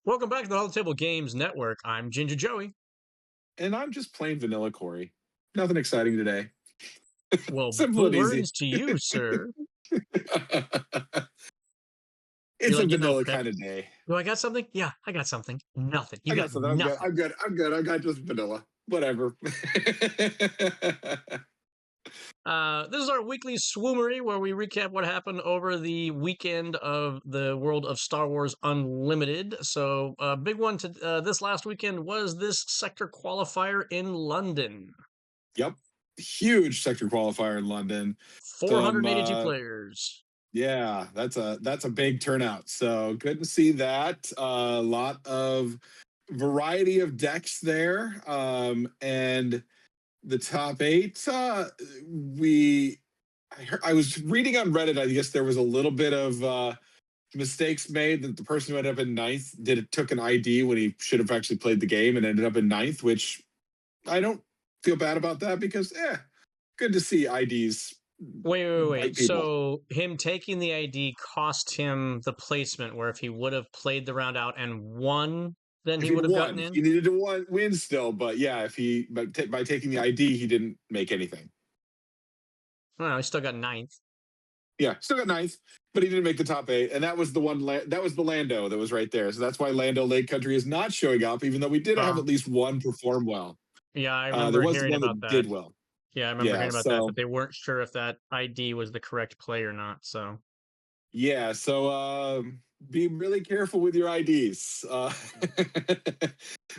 Welcome back to the Hall Table Games Network. I'm Ginger Joey. And I'm just plain vanilla Corey. Nothing exciting today. Well, Simple and easy. words to you, sir. You're It's a like getting all vanilla prepped. kind of day. Do I got something? Yeah, I got something. Nothing. You I got got something. I'm good. nothing. I'm good. I'm good. I got just vanilla. Whatever. This is our weekly SWUmary where we recap what happened over the weekend of the world of Star Wars Unlimited. So, big one to this last weekend was this sector qualifier in London. Yep. Huge sector qualifier in London. Some 482 players. yeah, that's a big turnout. So good to see that. A lot of variety of decks there. And the top eight, I was reading on Reddit. I guess there was a little bit of mistakes made that the person who ended up in ninth took an ID when he should have actually played the game and ended up in ninth, which I don't feel bad about that because good to see IDs Wait. bite people. So him taking the ID cost him the placement where if he would have played the round out and won, then If he he'd would have gotten won, in? he needed to win still, but yeah, if he by taking the ID, he didn't make anything. Well, he still got ninth. Yeah, still got ninth, but he didn't make the top eight, and that was the one. That was the Lando that was right there. So that's why Lando Lake Country is not showing up, even though we did have Uh, at least one perform well. yeah, I There remember was hearing one about that that. did well. Yeah, I remember Yeah, hearing about that, so but they weren't sure if that ID was the correct play or not. So, yeah, so be really careful with your IDs. well,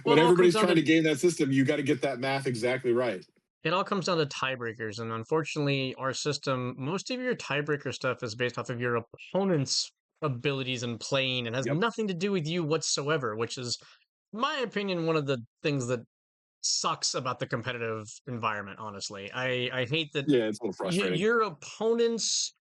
When it all comes everybody's down trying to to game that system, you got to get that math exactly right. tiebreakers, and unfortunately, our system, most of your tiebreaker stuff is based off of your opponent's abilities and playing, and has Yep. nothing to do with you whatsoever, which is, in my opinion, one of the things that sucks about the competitive environment. Honestly, I hate that Yeah, it's a little frustrating. your opponent's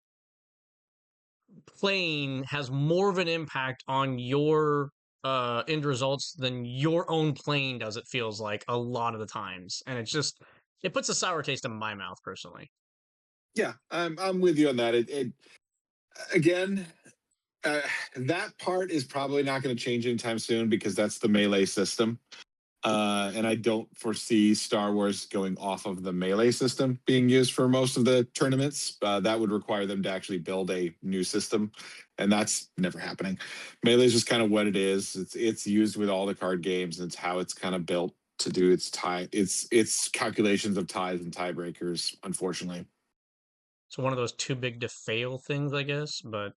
playing has more of an impact on your end results than your own playing does. It feels like a lot of the times, and it puts a sour taste in my mouth personally. Yeah, I'm with you on that. It again, uh, that part is probably not going to change anytime soon because that's the melee system. And I don't foresee Star Wars going off of the melee system being used for most of the tournaments. That would require them to actually build a new system, and that's never happening. Melee is just kind of what it is. It's used with all the card games, and it's how it's kind of built to do its calculations of ties and tiebreakers. Unfortunately, It's one of those too big to fail things, I guess. But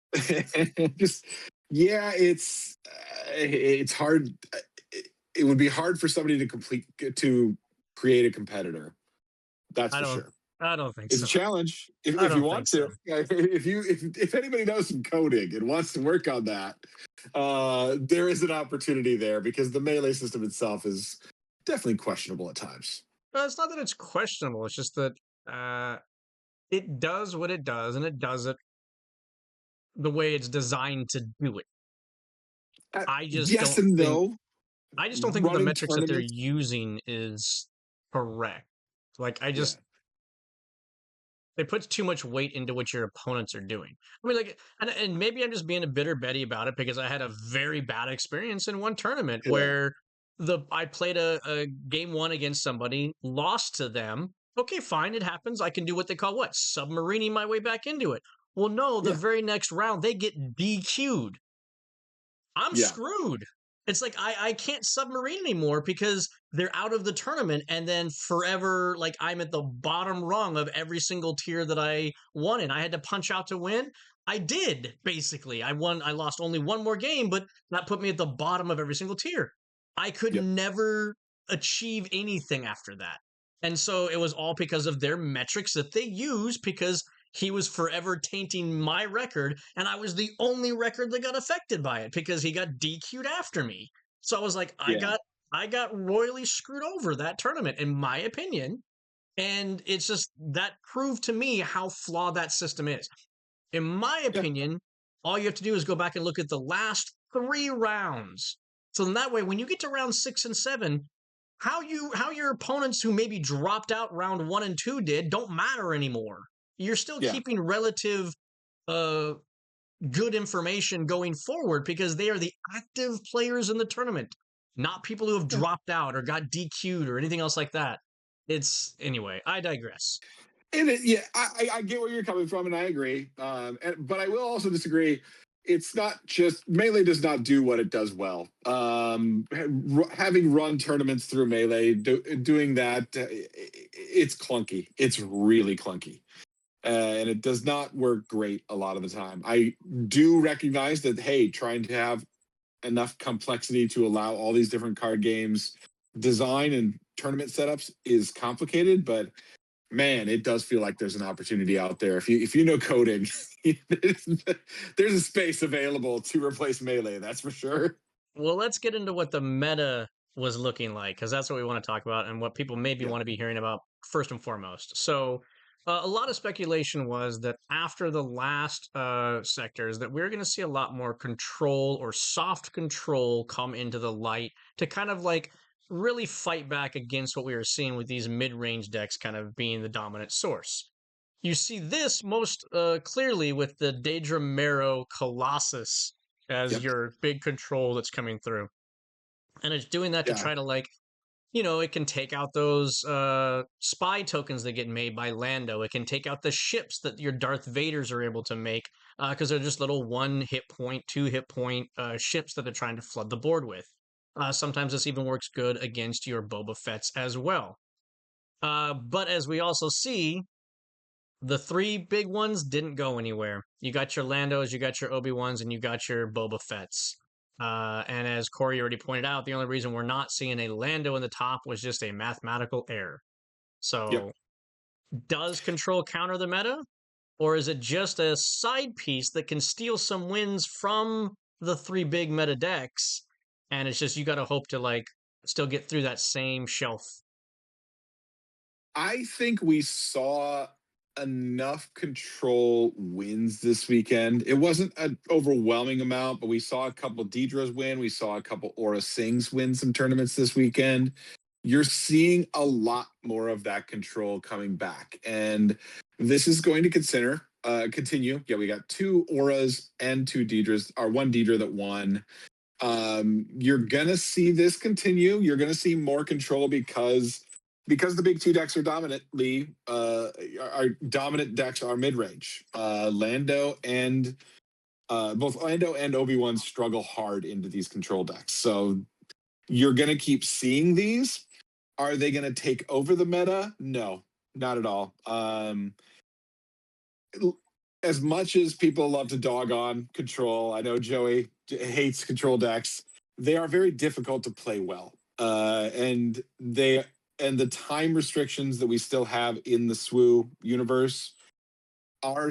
just yeah, it's hard. It would be hard for somebody to create a competitor. That's I for don't, sure. I don't think It's a so. challenge I if you don't want think to. so. If anybody knows some coding and wants to work on that, there is an opportunity there because the melee system itself is definitely questionable at times. It's not that it's questionable. It's just that uh, it does what it does, and it does it the way it's designed to do it. I just Yes don't and think no. I just don't think that the Running metrics that they're tournaments, using is correct. Like yeah, they put too much weight into what your opponents are doing. I mean, like, and maybe I'm just being a bitter Betty about it because I had a very bad experience in one tournament yeah, where I played a game one against somebody, lost to them. Okay, fine, it happens. I can do what they call what? Submarining my way back into it. Well, no, the yeah, very next round they get DQ'd. I'm yeah, screwed. It's like I can't submarine anymore because they're out of the tournament, and then forever, like I'm at the bottom rung of every single tier that I won in. I had to punch out to win. I did, basically. I won, I lost only one more game, but that put me at the bottom of every single tier. I could yep, never achieve anything after that. And so it was all because of their metrics that they use because he was forever tainting my record, and I was the only record that got affected by it because he got DQ'd after me. So I was like, yeah, I got royally screwed over that tournament, in my opinion. And it's just that proved to me how flawed that system is. In my yeah, opinion, all you have to do is go back and look at the last three rounds. So in that way, when you get to round 6 and 7, how your opponents who maybe dropped out round 1 and 2 did don't matter anymore. You're still yeah, keeping relative uh good information going forward because they are the active players in the tournament, not people who have Yeah. dropped out or got DQ'd or anything else like that. It's anyway, I digress. And yeah, I get where you're coming from, and I agree. But I will also disagree. It's not just Melee does not do what it does well. Having run tournaments through Melee, doing that, it's clunky. It's really clunky, and it does not work great a lot of the time. I do recognize that. Hey, trying to have enough complexity to allow all these different card games design and tournament setups is complicated, but man, it does feel like there's an opportunity out there. If you know coding, there's a space available to replace Melee. That's for sure. Well, let's get into what the meta was looking like because that's what we want to talk about and what people maybe Yeah. want to be hearing about first and foremost. So, a lot of speculation was that after the last sectors, that we're going to see a lot more control or soft control come into the light to kind of like really fight back against what we were seeing with these mid-range decks kind of being the dominant source. You see this most clearly with the Daedra Marrow Colossus as Yep. your big control that's coming through. And it's doing that to Yeah. try to like, it can take out those spy tokens that get made by Lando. It can take out the ships that your Darth Vaders are able to make because they're just little 1 hit point, 2 hit point ships that they're trying to flood the board with. Sometimes this even works good against your Boba Fett's as well. But as we also see, the three big ones didn't go anywhere. You got your Landos, you got your Obi-Wans, and you got your Boba Fett's. And as Corey already pointed out, the only reason we're not seeing a Lando in the top was just a mathematical error. Yep. So, does Control counter the meta? Or is it just a side piece that can steal some wins from the three big meta decks? And it's just you got to hope to like still get through that same shelf. I think we saw enough control wins this weekend. It wasn't an overwhelming amount, but we saw a couple Deidras win. We saw a couple Aura Sings win some tournaments this weekend. You're seeing a lot more of that control coming back. And this is going to continue. Yeah, we got two Auras and two Deidras, or one Deidra that won. You're gonna see this continue. You're gonna see more control because the big two decks are dominantly our dominant decks are mid range. Both Lando and Obi-Wan struggle hard into these control decks. So you're gonna keep seeing these. Are they gonna take over the meta? No, not at all. As much as people love to dog on control, I know Joey hates control decks. They are very difficult to play well, and the time restrictions that we still have in the SWU universe are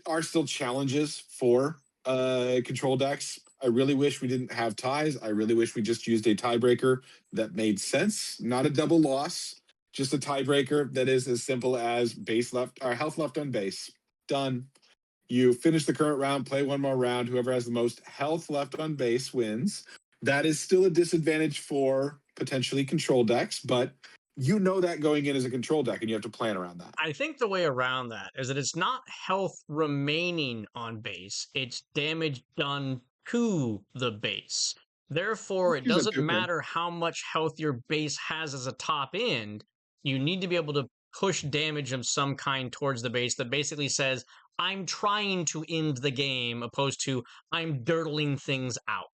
are still challenges for control decks. I really wish we didn't have ties. I really wish we just used a tiebreaker that made sense, not a double loss, just a tiebreaker that is as simple as base left or health left on base. Done. You finish the current round, play one more round. Whoever has the most health left on base wins. That is still a disadvantage for potentially control decks, but you know that going in as a control deck, and you have to plan around that. I think the way around that is that it's not health remaining on base, it's damage done to the base. Therefore, it Use that doesn't too. Yeah. matter how much health your base has as a top end, you need to be able to push damage of some kind towards the base that basically says, I'm trying to end the game, opposed to I'm dirtling things out.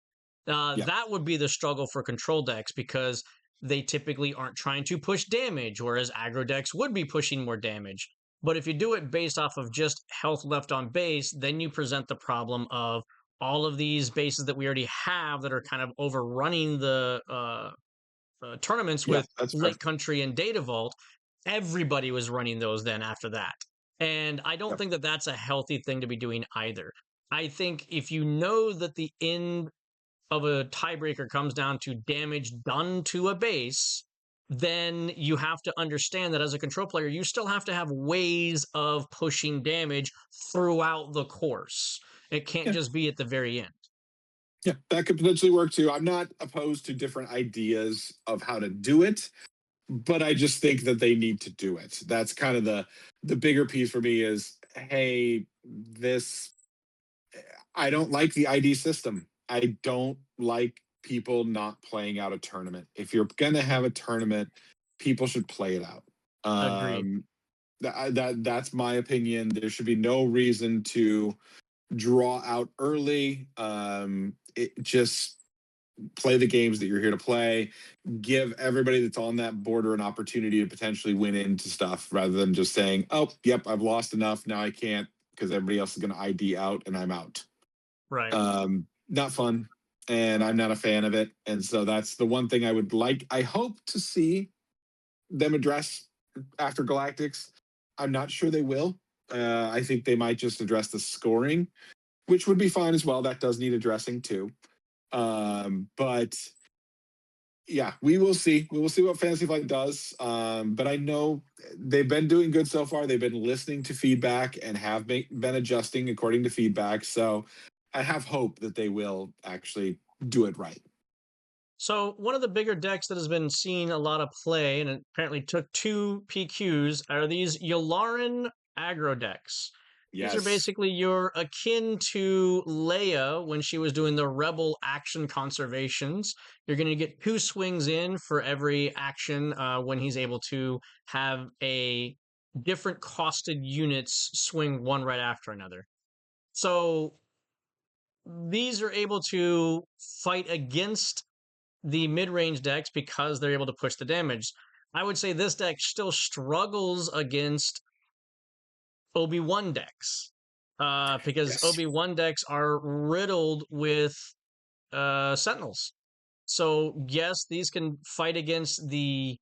Yeah. That would be the struggle for control decks because they typically aren't trying to push damage, whereas aggro decks would be pushing more damage. But if you do it based off of just health left on base, then you present the problem of all of these bases that we already have that are kind of overrunning the tournaments Yeah, with that's fair. Lake Country and Data Vault. Everybody was running those then after that. And I don't Yep. think that that's a healthy thing to be doing either. I think if you know that the end of a tiebreaker comes down to damage done to a base, then you have to understand that as a control player, you still have to have ways of pushing damage throughout the course. It can't Yeah. just be at the very end. Yeah, that could potentially work too. I'm not opposed to different ideas of how to do it, but I just think that they need to do it. That's kind of the bigger piece for me is, hey, this I don't like the ID system. I don't like people not playing out a tournament. If you're gonna have a tournament, people should play it out. Agreed. That's my opinion. There should be no reason to draw out early. It just play the games that you're here to play. Give everybody that's on that border an opportunity to potentially win into stuff rather than just saying, "Oh, yep, I've lost enough. Now I can't because everybody else is going to ID out and I'm out." Right. Not fun, and I'm not a fan of it. And so that's the one thing I would like. I hope to see them address after Galactics. I'm not sure they will. I think they might just address the scoring, which would be fine as well. That does need addressing too. But yeah, we will see. We will see what Fantasy Flight does. But I know they've been doing good so far. They've been listening to feedback and have been adjusting according to feedback. So I have hope that they will actually do it right. So one of the bigger decks that has been seeing a lot of play, and it apparently took 2 PQs, are these Yularen aggro decks. These are Yes. basically your akin to Leia when she was doing the Rebel action conservations. You're going to get 2 swings in for every action when he's able to have a different costed units swing one right after another. So these are able to fight against the mid-range decks because they're able to push the damage. I would say this deck still struggles against Obi-Wan decks because Yes. Obi-Wan decks are riddled with Sentinels. So yes, these can fight against the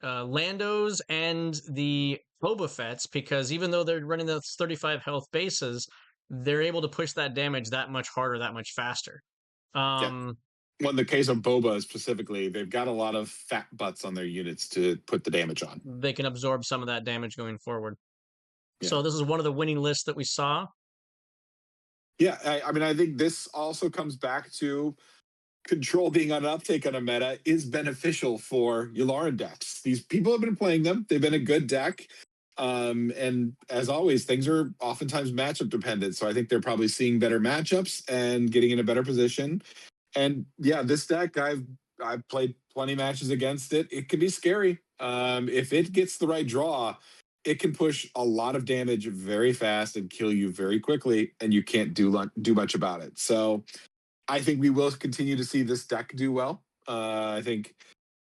Landos and the Boba Fett's because even though they're running those 35 health bases, they're able to push that damage that much harder, that much faster. Yeah. Um, Well, in the case of Boba specifically, they've got a lot of fat butts on their units to put the damage on. they can absorb some of that damage going forward. Yeah. So this is one of the winning lists that we saw. Yeah. I mean, I think this also comes back to control being on an uptake on a meta is beneficial for Yularen decks. These people have been playing them. They've been a good deck. And as always, things are oftentimes matchup dependent. So I think they're probably seeing better matchups and getting in a better position. And yeah, this deck I've played plenty matches against it. It can be scary. If it gets the right draw, it can push a lot of damage very fast and kill you very quickly, and you can't do much about it. So I think we will continue to see this deck do well. I think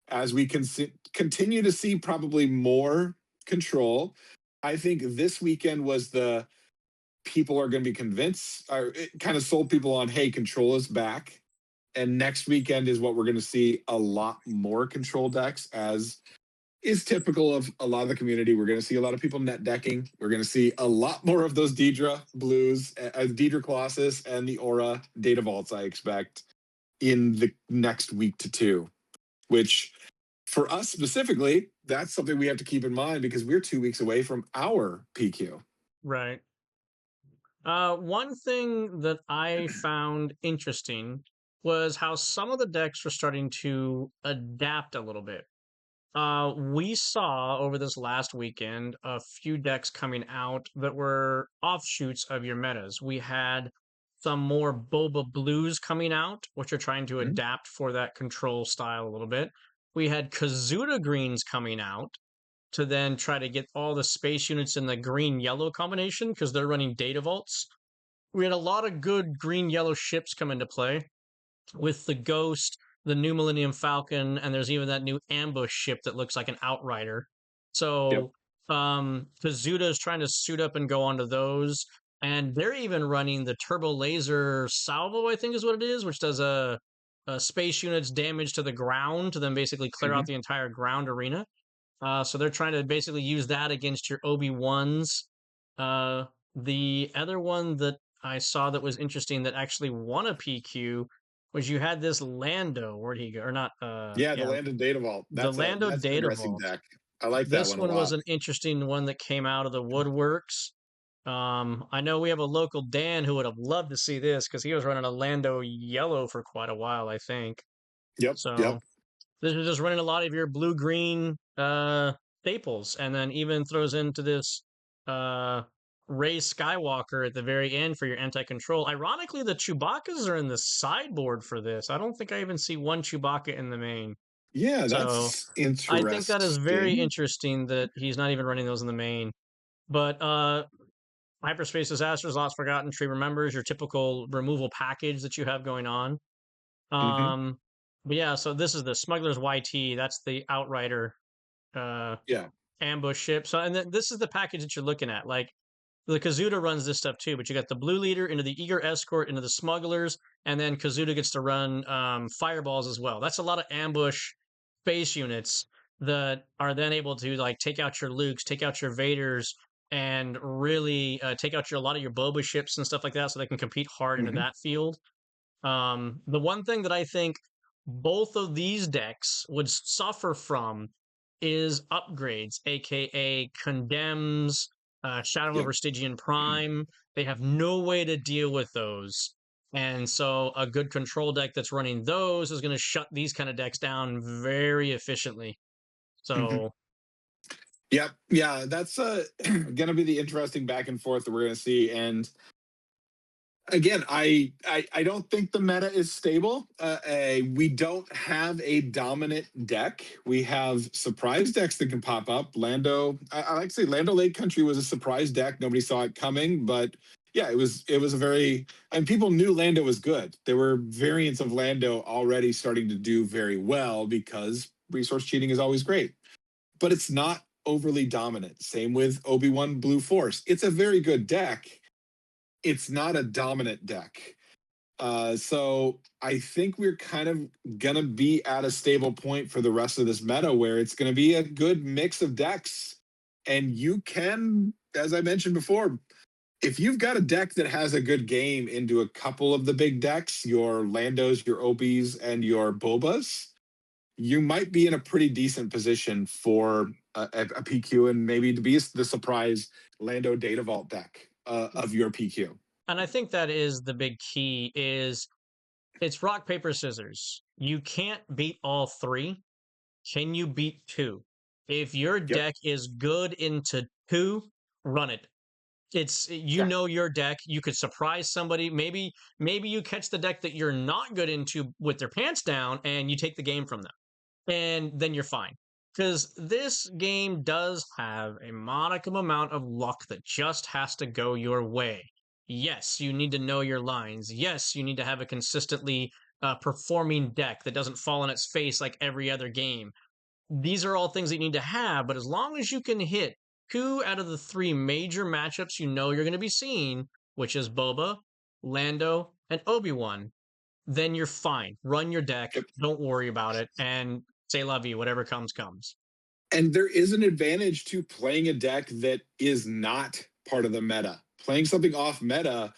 as we can continue to see probably more control. I think this weekend was the people are going to be convinced, or it kind of sold people on, hey, control is back. And next weekend is what we're going to see a lot more control decks, as is typical of a lot of the community. We're going to see a lot of people net decking. We're going to see a lot more of those Deidre blues, Deidre Colossus, and the Aura Data Vaults, I expect, in the next week to two, which for us specifically, that's something we have to keep in mind because we're 2 weeks away from our PQ. Right. One thing that I found interesting was how some of the decks were starting to adapt a little bit. We saw over this last weekend a few decks coming out that were offshoots of your metas. We had some more Boba Blues coming out, which are trying to Mhm. adapt for that control style a little bit. We had Kazuda Greens coming out to then try to get all the space units in the green yellow combination because they're running data vaults. We had a lot of good green yellow ships come into play with the Ghost, the new Millennium Falcon, and there's even that new ambush ship that looks like an outrider. Yep. So Kazuda is trying to suit up and go onto those. And they're even running the Turbo Laser Salvo, I think is what it is, which does a space units damage to the ground to then basically clear out Mhm. the entire ground arena. So they're trying to basically use that against your Obi-Wans. Uh, the other one that I saw that was interesting that actually won a PQ was you had this Lando. Where'd he go? Or not? Yeah, the Yeah, Land and Data Vault. the Lando That's an Data interesting Vault. deck. I like that This one a one was lot. an interesting one that came out of the woodworks. I know we have a local Dan who would have loved to see this because he was running a Lando Yellow for quite a while, I think. Yep. So Yep. this is just running a lot of your blue green staples, and then even throws into this uh Rey Skywalker at the very end for your anti-control. Ironically, the Chewbacca's are in the sideboard for this. I don't think I even see one Chewbacca in the main. Yeah, So that's I think that is very interesting. interesting that he's not even running those in the main. But Hyperspace Disasters, Lost Forgotten, Tree Remembers, your typical removal package that you have going on. Hmm. Um, but yeah, so this is the Smuggler's YT. That's the Outrider uh, Yeah. ambush ship. So, and then this is the package that you're looking at. Like the Kazuda runs this stuff too, but you got the Blue Leader into the Eager Escort into the Smugglers, and then Kazuda gets to run Fireballs as well. That's a lot of ambush base units that are then able to like take out your Lukes, take out your Vaders, and really take out a lot of your Boba ships and stuff like that, so they can compete hard into Hmm. that field. The one thing that I think both of these decks would suffer from is upgrades, aka condemns, Shadow Yep. over Stygian Prime. They have no way to deal with those. And so a good control deck that's running those is going to shut these kind of decks down very efficiently. Hmm. So Yep. Yeah, that's going to be the interesting back and forth that we're going to see. And again, I don't think the meta is stable. We don't have a dominant deck. We have surprise decks that can pop up. I like to say Lando Lake Country was a surprise deck. Nobody saw it coming, but yeah, it was a very, and people knew Lando was good. There were variants of Lando already starting to do very well because resource cheating is always great, but it's not overly dominant. Same with Obi-Wan Blue Force. It's a very good deck. It's not a dominant deck. So I think we're kind of gonna be at a stable point for the rest of this meta where it's gonna be a good mix of decks. And you can, as I mentioned before, if you've got a deck that has a good game into a couple of the big decks, your Landos, your Obies, and your Bobas, you might be in a pretty decent position for a PQ and maybe to be the surprise Lando Data Vault deck of your PQ. and I think that is the big key is it's rock, paper, scissors. You can't beat all three. Can you beat two? If your Yep. deck is good into two, run it. It's you Yeah. know your deck. You could surprise somebody. Maybe you catch the deck that you're not good into with their pants down, and you take the game from them, and then you're fine. Because this game does have a modicum amount of luck that just has to go your way. Yes, you need to know your lines. Yes, you need to have a consistently performing deck that doesn't fall on its face like every other game. These are all things that you need to have, but as long as you can hit two out of the three major matchups you know you're going to be seeing, which is Boba, Lando, and Obi-Wan, then you're fine. Run your deck, Yep. don't worry about it, and say la vie, whatever comes, comes. And there is an advantage to playing a deck that is not part of the meta. Playing something off meta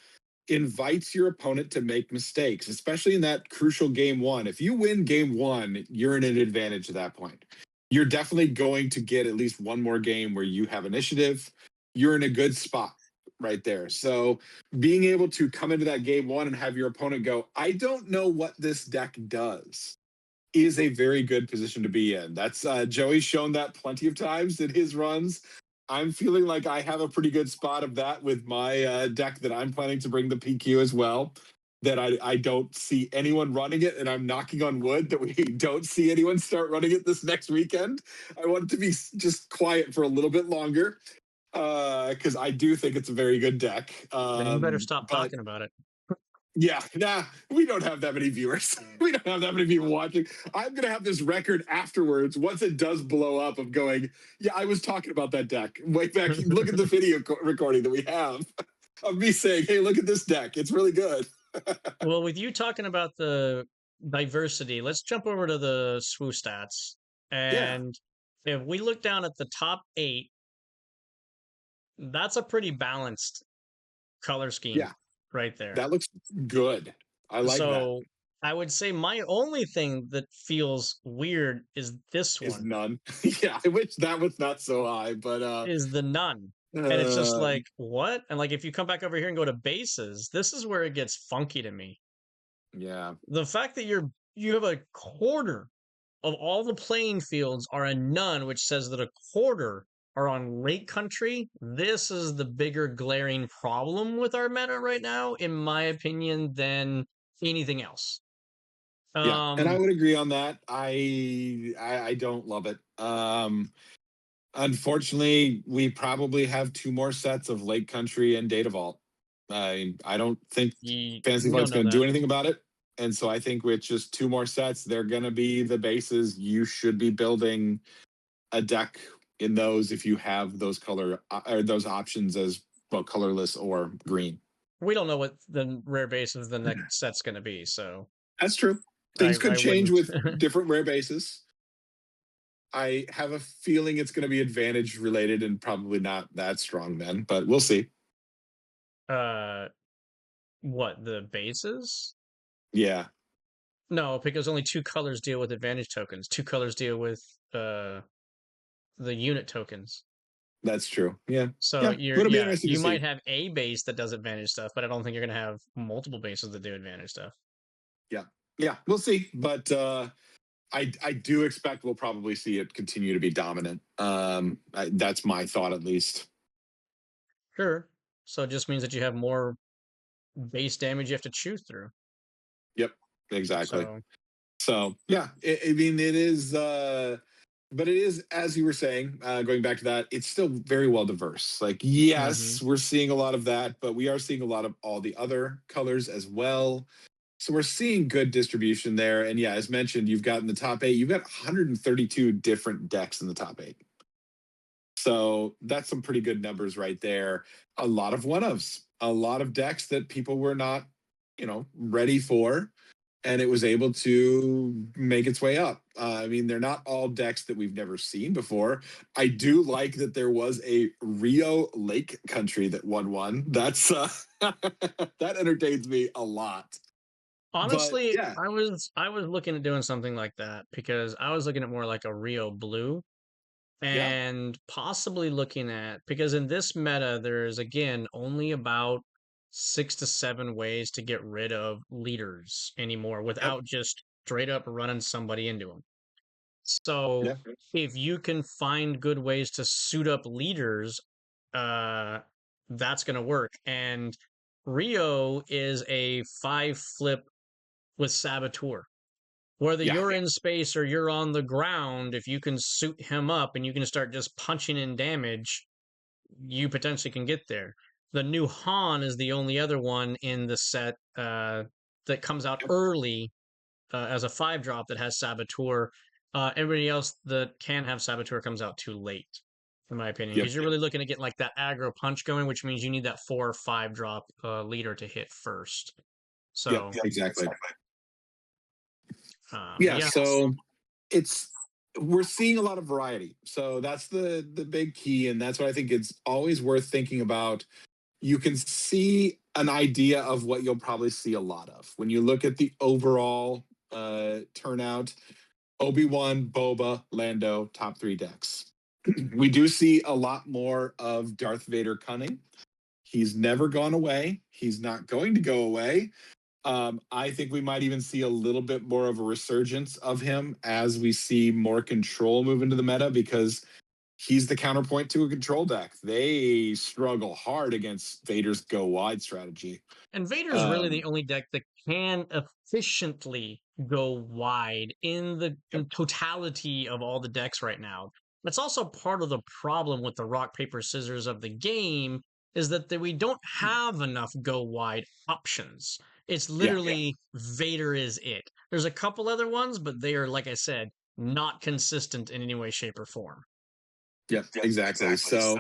invites your opponent to make mistakes, especially in that crucial game one. If you win game one, you're in an advantage at that point. You're definitely going to get at least one more game where you have initiative. You're in a good spot right there. So being able to come into that game one and have your opponent go, I don't know what this deck does, is a very good position to be in. That's Joey's shown that plenty of times in his runs. I'm feeling like I have a pretty good spot of that with my deck that I'm planning to bring the PQ as well. That I don't see anyone running it, and I'm knocking on wood that we don't see anyone start running it this next weekend. I want it to be just quiet for a little bit longer because I do think it's a very good deck. Then you better stop But talking about it. yeah, nah, we don't have that many viewers. We don't have that many people watching. I'm gonna have this record afterwards once it does blow up of going, yeah, I was talking about that deck way back. Look at the video recording that we have of me saying, hey, look at this deck. It's really good. Well, with you talking about the diversity, let's jump over to the SWU stats. Yeah, And if we look down at the top eight, that's a pretty balanced color scheme yeah, right there. that looks good. I like that. So I would say my only thing that feels weird is this Is one, none. Yeah, I wish that was not so high, but is the none. And it's just uh like, what? And like if you come back over here and go to bases, this is where it gets funky to me. yeah. The fact that you have a quarter of all the playing fields are a none, which says that a quarter are on lake country, this is the bigger glaring problem with our meta right now, in my opinion, than anything else. Yeah, and I Um, would agree on that. I don't love it. Unfortunately, we probably have two more sets of Lake Country and Data Vault. I don't think Fantasy we don't Flight's know going to that. do anything about it. And so I think with just two more sets, they're going to be the bases. You should be building a deck in those if you have those color or those options as well, colorless or green. We don't know what the rare base of the next set's going to be, so That's true. I Things could I change wouldn't. with different rare bases. I have a feeling it's going to be advantage related and probably not that strong then, but we'll see. uh, what, the bases? Yeah, No, because only two colors deal with advantage tokens. Two colors deal with uh the unit tokens. that's true. Yeah. So Yeah. It'll be interesting to you might see. have a base that does advantage stuff, but I don't think you're gonna have multiple bases that do advantage stuff. Yeah. Yeah. We'll see. But I do expect we'll probably see it continue to be dominant. That's my thought at least. Sure. So it just means that you have more base damage you have to chew through. Yep. Exactly. So So yeah, I mean it is but it is, as you were saying, going back to that, it's still very well diverse. Like, mhm. yes, we're seeing a lot of that, but we are seeing a lot of all the other colors as well. So we're seeing good distribution there. And yeah, as mentioned, you've got in the top eight, you've got 132 different decks in the top eight. So that's some pretty good numbers right there. A lot of one ofs, a lot of decks that people were not, ready for. And it was able to make its way up. I mean, they're not all decks that we've never seen before. I do like that there was a Rio Lake Country that won one. That's that entertains me a lot. But Honestly, yeah, I was looking at doing something like that because I was looking at more like a Rio Blue yeah, and possibly looking at, because in this meta there's again only about 6 to 7 ways to get rid of leaders anymore yep, without just straight up running somebody into them. So yeah, if you can find good ways to suit up leaders, uh that's going to work. And Rio is a 5 flip with Saboteur. Whether yeah, you're in space or you're on the ground, if you can suit him up and you can start just punching in damage, you potentially can get there. The new Han is the only other one in the set that comes out yep, early as a 5 drop that has Saboteur. Everybody else that can have Saboteur comes out too late, in my opinion, yep, because you're really looking to get like that aggro punch going, which means you need that 4 or 5 drop leader to hit first. yep, So, exactly. but Yeah, yeah, so it's we're seeing a lot of variety. So that's the big key, and that's what I think it's always worth thinking about. You can see an idea of what you'll probably see a lot of when you look at the overall turnout. Obi-Wan, Boba, Lando, top three decks. We do see a lot more of Darth Vader cunning. He's never gone away. He's not going to go away. I think we might even see a little bit more of a resurgence of him as we see more control move into the meta because he's the counterpoint to a control deck. They struggle hard against Vader's go wide strategy. and Vader's really the Um, only deck that can efficiently go wide in the yep, in totality of all the decks right now. That's also part of the problem with the rock paper scissors of the game is that we don't have enough go wide options. It's yeah, literally Vader is it. There's a couple other ones, but they are, like I said, not consistent in any way, shape, or form. yep, exactly. So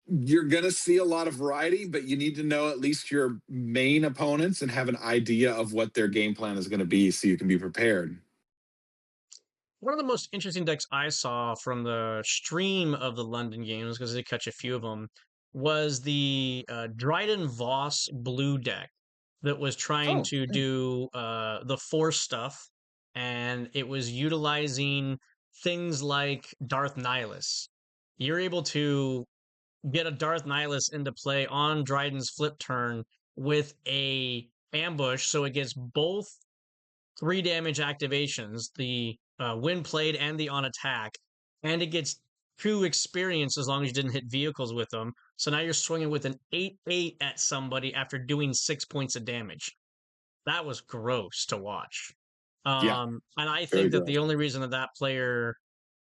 you're going to see a lot of variety, but you need to know at least your main opponents and have an idea of what their game plan is going to be so you can be prepared. One of the most interesting decks I saw from the stream of the London games, because they catch a few of them, was the Dryden Voss blue deck that was trying Oh, to do the Force stuff, and it was utilizing things like Darth Nihilus. You're able to get a Darth Nihilus into play on Dryden's flip turn with a ambush, so it gets both 3 damage activations, the when played and the on attack, and it gets 2 experience as long as you didn't hit vehicles with them. So now you're swinging with an 8/8 at somebody after doing 6 points of damage. That was gross to watch. Yeah, And I very think that gross. the only reason that that player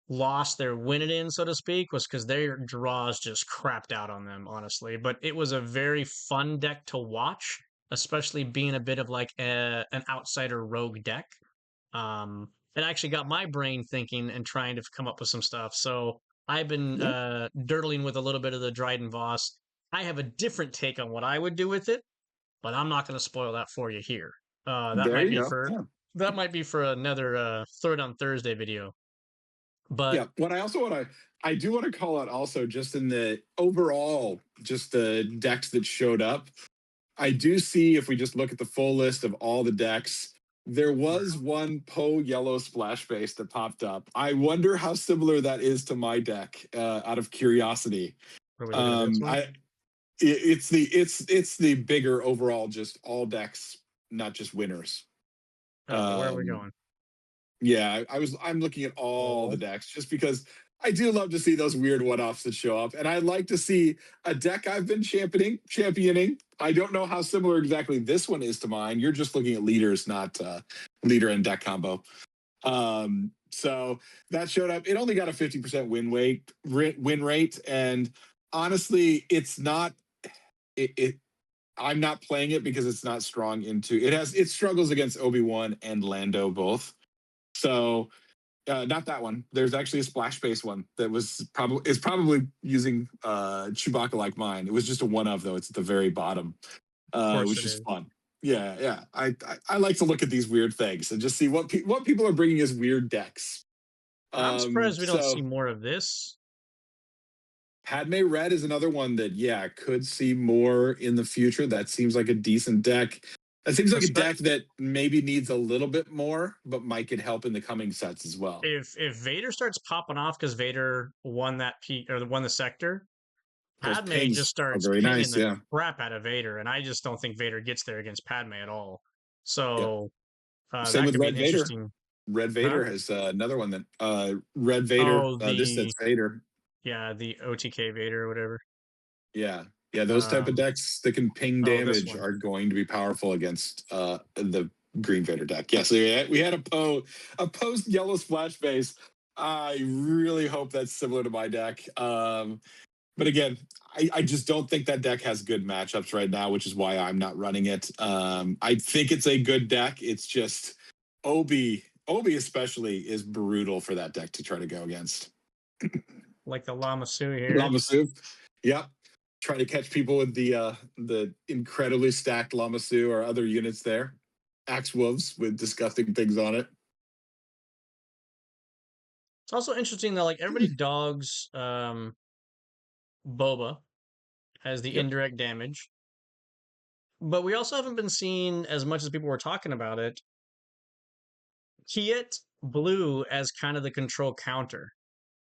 lost their win it in, so to speak, was because their draws just crapped out on them, honestly. But it was a very fun deck to watch, especially being a bit of like an outsider rogue deck. It actually got my brain thinking and trying to come up with some stuff. So I've been Yeah, dirtling with a little bit of the Dryden Voss. I have a different take on what I would do with it, but I'm not going to spoil that for you here. That there might you be go. for Yeah. that might be for another Third on Thursday video. But Yeah. What I also want to, I do want to call out also just in the overall, just the decks that showed up. I do see if we just look at the full list of all the decks, there was one Poe yellow splash base that popped up. I wonder how similar that is to my deck. Out of curiosity, are we looking at this one? I it's the bigger overall, just all decks, not just winners. Oh, where are we Um, going? yeah, I'm looking at all the Oh, decks just because I do love to see those weird one-offs that show up. And I like to see a deck I've been championing. I don't know how similar exactly this one is to mine. You're just looking at leaders, not leader and deck combo. So that showed up. It only got a 50% win rate. And honestly, it's not it I'm not playing it because it's not strong into it struggles against Obi-Wan and Lando both. So not that one. There's actually a splash base one that is probably using Chewbacca like mine. It was just a one of though. It's at the very bottom, of course which it is is. fun. Yeah, yeah. I like to look at these weird things and just see what people are bringing as weird decks. I'm surprised we don't So see more of this. Padme Red is another one that yeah could see more in the future. That seems like a decent deck. That seems like a Espe- deck that maybe needs a little bit more, but might get help in the coming sets as well. if Vader starts popping off because Vader won that or won the sector, Those Padme just pings are starts very pinning nice. the Yeah. crap out of Vader, and I just don't think Vader gets there against Padme at all. Yeah. So Same that with could be an Red Vader. interesting, Red huh? Vader has another one that Red Vader. Oh, This the sets Vader. yeah, the OTK Vader or whatever. Yeah. Yeah, those type of Um, decks that can ping oh, this damage one. are going to be powerful against the Green Vader deck. Yeah, so we had a post yellow splash base. I really hope that's similar to my deck. But again, I just don't think that deck has good matchups right now, which is why I'm not running it. I think it's a good deck. It's just Obi especially is brutal for that deck to try to go against. Like the Lamasu here. Llama Soup. Yep. Trying to catch people with the incredibly stacked Lamasu or other units there. Axe wolves with disgusting things on it. It's also interesting that like everybody dogs Boba as the Yep. indirect damage, but we also haven't been seeing as much as people were talking about it. Kiet Blue as kind of the control counter.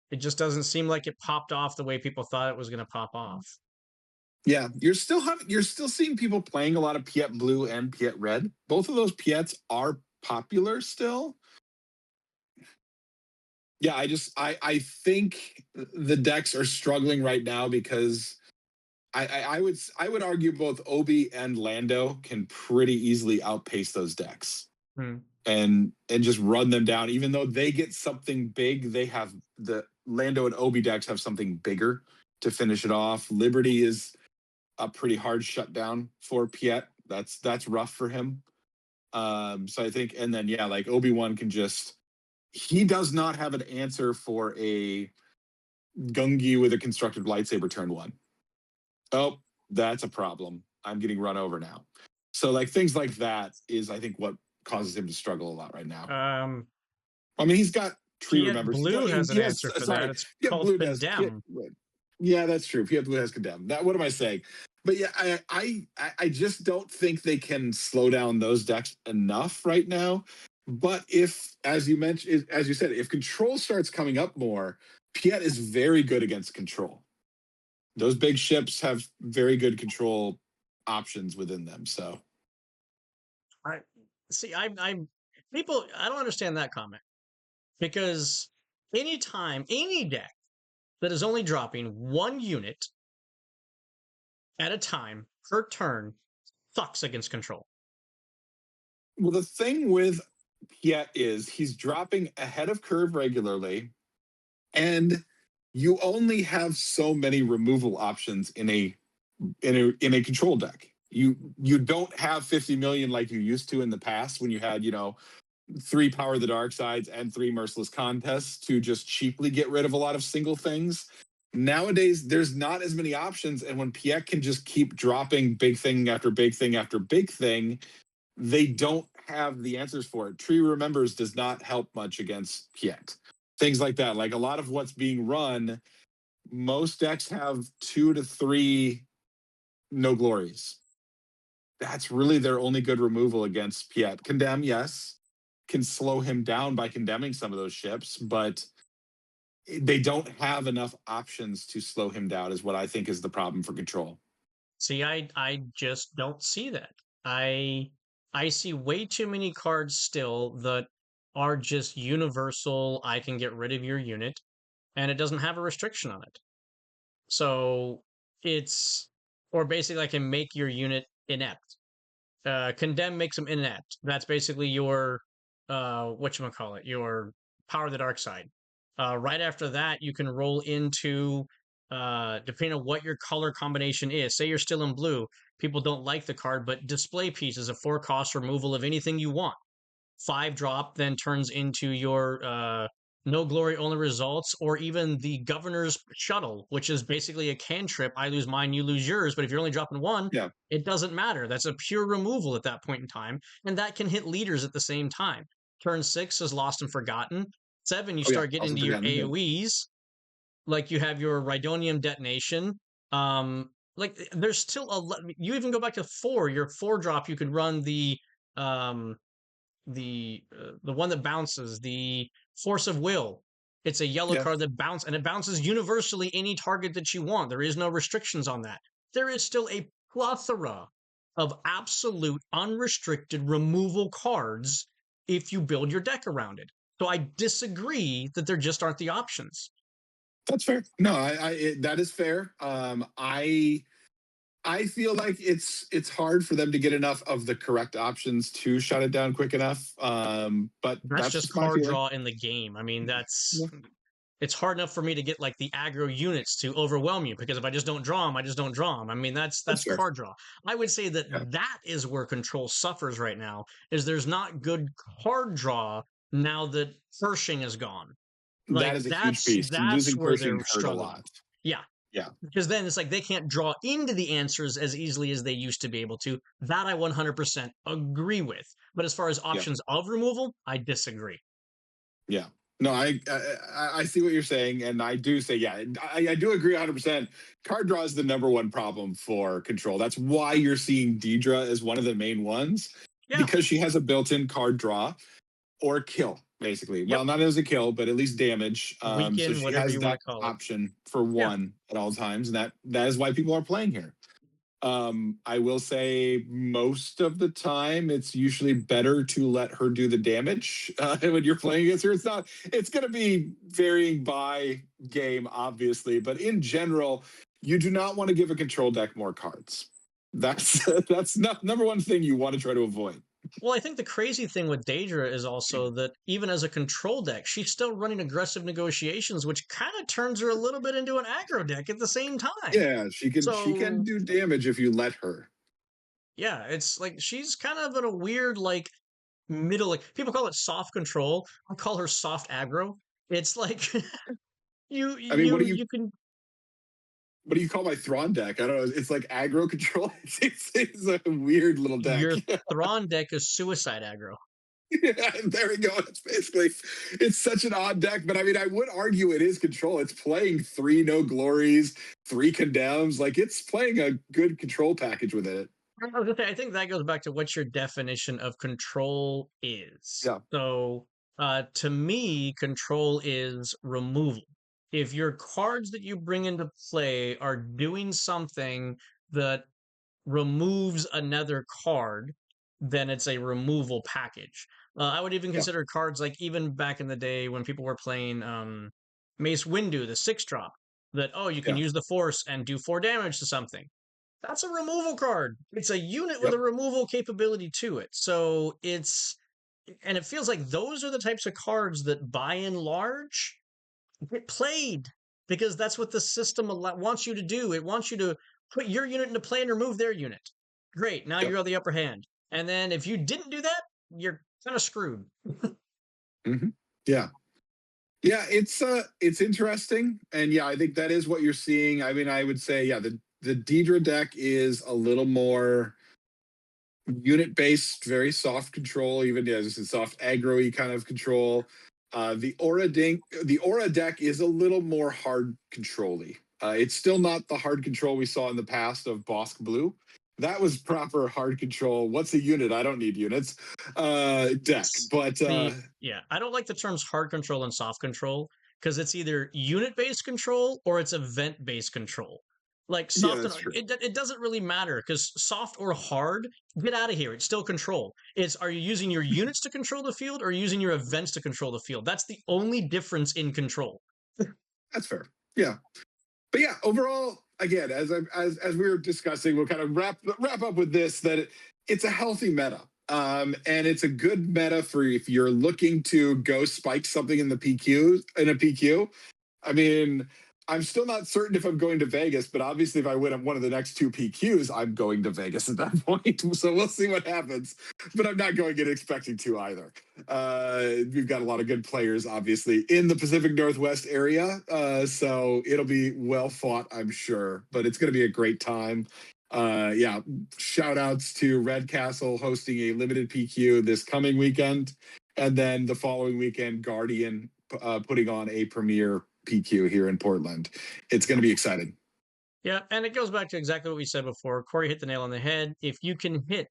It just doesn't seem like it popped off the way people thought it was going to pop off. Yeah, you're still seeing people playing a lot of Piet Blue and Piet Red. Both of those Piets are popular still. Yeah, I think the decks are struggling right now because I would argue both Obi and Lando can pretty easily outpace those decks Hmm. and just run them down. Even though they get something big, they have the Lando and Obi decks have something bigger to finish it off. Liberty is a pretty hard shutdown for Piet. That's rough for him. So I think, and then yeah, like Obi-Wan can just he does not have an answer for a Gungi with a constructed lightsaber turn one. Oh, that's a problem. I'm getting run over now. So like things like that is I think what causes him to struggle a lot right now. Um, I mean, he's got tree Kiet remembers. Blue has an He has answer for that. sorry. It's Yeah, called blue does. Condemn. Yeah, that's true. Piet Blue has condemned. That what am I saying? But yeah, I just don't think they can slow down those decks enough right now. But if, as you mentioned, as you said, if control starts coming up more, Piet is very good against control. Those big ships have very good control options within them. So I see. I'm people. I don't understand that comment because anytime, any deck. that is only dropping one unit at a time per turn sucks against control. Well, the thing with Piet is he's dropping ahead of curve regularly, and you only have so many removal options in a control deck. You don't have 50 million like you used to in the past when you had, 3 Power the Dark Sides and 3 Merciless Contests to just cheaply get rid of a lot of single things. Nowadays, there's not as many options, and when Piet can just keep dropping big thing after big thing after big thing, they don't have the answers for it. Tree Remembers does not help much against Piet. Things like that. Like a lot of what's being run, most decks have 2 to 3 no glories. That's really their only good removal against Piet. Condemn, yes, can slow him down by condemning some of those ships, but they don't have enough options to slow him down, is what I think is the problem for control. See, I just don't see that. I I see way too many cards still that are just universal. I can get rid of your unit, and it doesn't have a restriction on it. So it's or basically I can make your unit inept. Condemn makes them inept. That's basically your whatchamacallit, your Power the Dark Side. Right after that, you can roll into depending on what your color combination is. Say you're still in blue, people don't like the card, but display piece is a 4 cost removal of anything you want. 5 drop then turns into your no glory only results, or even the governor's shuttle, which is basically a cantrip. I lose mine, you lose yours. But if you're only dropping one, Yeah. it doesn't matter. That's a pure removal at that point in time, and that can hit leaders at the same time. Turn 6 is lost and forgotten. 7, you Oh yeah. start getting Also into your forgotten. Yeah. AoEs, like you have your Rhydonium detonation. Like there's still you even go back to 4. Your 4 drop, you could run um the one that bounces, the Force of Will. It's a yellow Yeah. card that bounces, and it bounces universally any target that you want. There is no restrictions on that. There is still a plethora of absolute unrestricted removal cards if you build your deck around it. So I disagree that there just aren't the options. That's fair. No, that is fair. I feel like it's hard for them to get enough of the correct options to shut it down quick enough. But That's that's just just my card feeling. draw in the game. I mean, Yeah. it's hard enough for me to get like the aggro units to overwhelm you, because if I just don't draw them, I just don't draw them. I mean, That's that's fair. card draw. I would say that Yeah. that is where control suffers right now. Is there's not good card draw now that Pershing is gone. That Like is a huge piece. that's Losing where Pershing they're hurt a struggling. lot. Yeah, Yeah. because then it's like they can't draw into the answers as easily as they used to be able to. That I 100% agree with. But as far as Yeah. options of removal, I disagree. Yeah. No, I see what you're saying, and I do say yeah. I do agree 100%. Card draw is the number one problem for control. That's why you're seeing Deidre as one of the main ones, Yeah. because she has a built-in card draw or kill, basically. Yep. Well, not as a kill, but at least damage. So Weaken, she whatever has you want that to call it. option for Yeah. one at all times, and that is why people are playing here. I will say most of the time it's usually better to let her do the damage when you're playing against her. It's going to be varying by game, obviously, but in general, you do not want to give a control deck more cards. That's that's not number one thing you want to try to avoid. Well, I think the crazy thing with Daedra is also that even as a control deck, she's still running aggressive negotiations, which kind of turns her a little bit into an aggro deck at the same time. Yeah, she can So, do damage if you let her. yeah, it's like she's kind of in a weird, like, middle. Like, people call it soft control. I call her soft aggro. It's like you I mean, you you can what do you call my Thrawn deck? I don't know. It's like aggro control. It's a weird little deck. your Thrawn deck is suicide aggro. Yeah, there we go. It's such an odd deck, but I mean, I would argue it is control. It's playing 3 no glories, 3 condemns. Like it's playing a good control package with it. I think that goes back to what your definition of control is. Yeah. So, to me, control is removal. If your cards that you bring into play are doing something that removes another card, then it's a removal package. I would even Yeah. consider cards like even back in the day when people were playing Mace Windu, the 6 drop. that, oh, you can Yeah. use the force and do 4 damage to something. That's a removal card. It's a unit with Yep. a removal capability to it. So and it feels like those are the types of cards that by and large get played because that's what the system wants you to do. It wants you to put your unit into play and remove their unit. Great. Now Yep. you're on the upper hand. And then if you didn't do that, you're kind of screwed. Hmm. Yeah. Yeah, it's interesting, and yeah, I think that is what you're seeing. I mean, I would say, yeah, the Deidre deck is a little more unit based, very soft control, even yeah, just a soft aggro-y kind of control. The Aura deck is a little more hard control-y. It's still not the hard control we saw in the past of Bosk Blue. That was proper hard control. What's a unit? I don't need units. Deck, but See, yeah, I don't like the terms hard control and soft control because it's either unit based control or it's event based control. Like yeah, soft and that's true. it doesn't really matter because soft or hard, get out of here. It's still control. It's are you using your units to control the field or using your events to control the field? That's the only difference in control. That's fair. Yeah. But yeah, overall, again, as we were discussing, we'll kind of wrap up with this that it's a healthy meta, and it's a good meta for if you're looking to go spike something in the PQ in a PQ. I mean, I'm still not certain if I'm going to Vegas, but obviously, if I win one of the next two PQs, I'm going to Vegas at that point. So we'll see what happens. But I'm not going in expecting to either. We've got a lot of good players, obviously, in the Pacific Northwest area. So it'll be well fought, I'm sure. But it's going to be a great time. Yeah, shout outs to Red Castle hosting a limited PQ this coming weekend. And then the following weekend, Guardian putting on a premier PQ here in Portland. It's going to be exciting. Yeah, and it goes back to exactly what we said before. Corey hit the nail on the head. If you can hit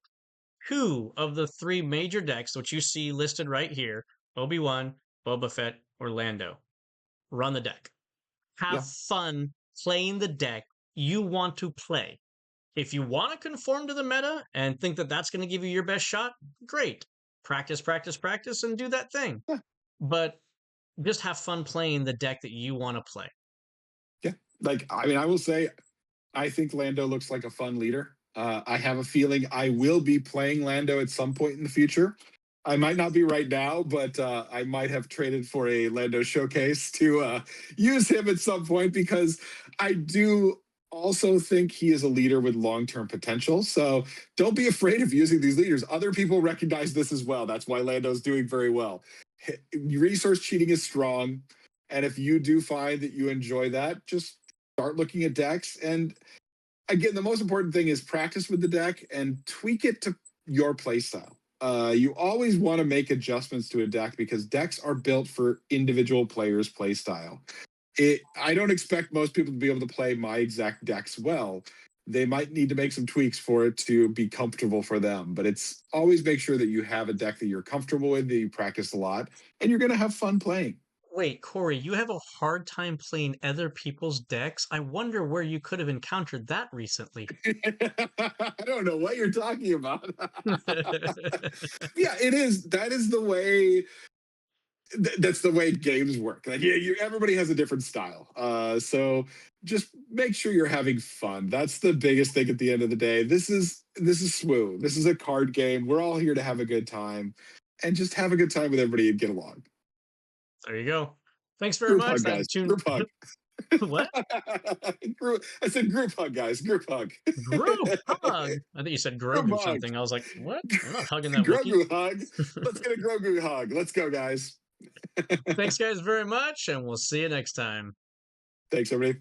two of the three major decks, which you see listed right here, Obi-Wan, Boba Fett, or Lando, run the deck. Have Yeah. fun playing the deck you want to play. If you want to conform to the meta and think that that's going to give you your best shot, great. Practice, practice, practice, and do that thing. Yeah. But just have fun playing the deck that you want to play. Yeah. Like, I mean, I will say, I think Lando looks like a fun leader. I have a feeling I will be playing Lando at some point in the future. I might not be right now, but I might have traded for a Lando showcase to use him at some point because I do also think he is a leader with long-term potential. So don't be afraid of using these leaders. Other people recognize this as well. That's why Lando's doing very well. Resource cheating is strong. And if you do find that you enjoy that, just start looking at decks. And again, the most important thing is practice with the deck and tweak it to your playstyle. You always want to make adjustments to a deck because decks are built for individual players' playstyle. I don't expect most people to be able to play my exact decks well. They might need to make some tweaks for it to be comfortable for them. But it's always make sure that you have a deck that you're comfortable with, that you practice a lot, and you're going to have fun playing. Wait, Corey, you have a hard time playing other people's decks? I wonder where you could have encountered that recently. I don't know what you're talking about. Yeah, it is. That is the way. That's the way games work. Like, yeah, everybody has a different style. So just make sure you're having fun. That's the biggest thing at the end of the day. This is SWU. This is a card game. We're all here to have a good time, and just have a good time with everybody and get along. There you go. Thanks very Group much. hug, That guys. tune. Group hug. What? I said group hug, guys. Group hug. Group hug. I think you said Group Grogu hug. something. I was like, what? I'm not hugging that Wookiee. Grogu hug. Let's get a Grogu hug. Let's go, guys. Thanks, guys, very much, and we'll see you next time. Thanks, everybody.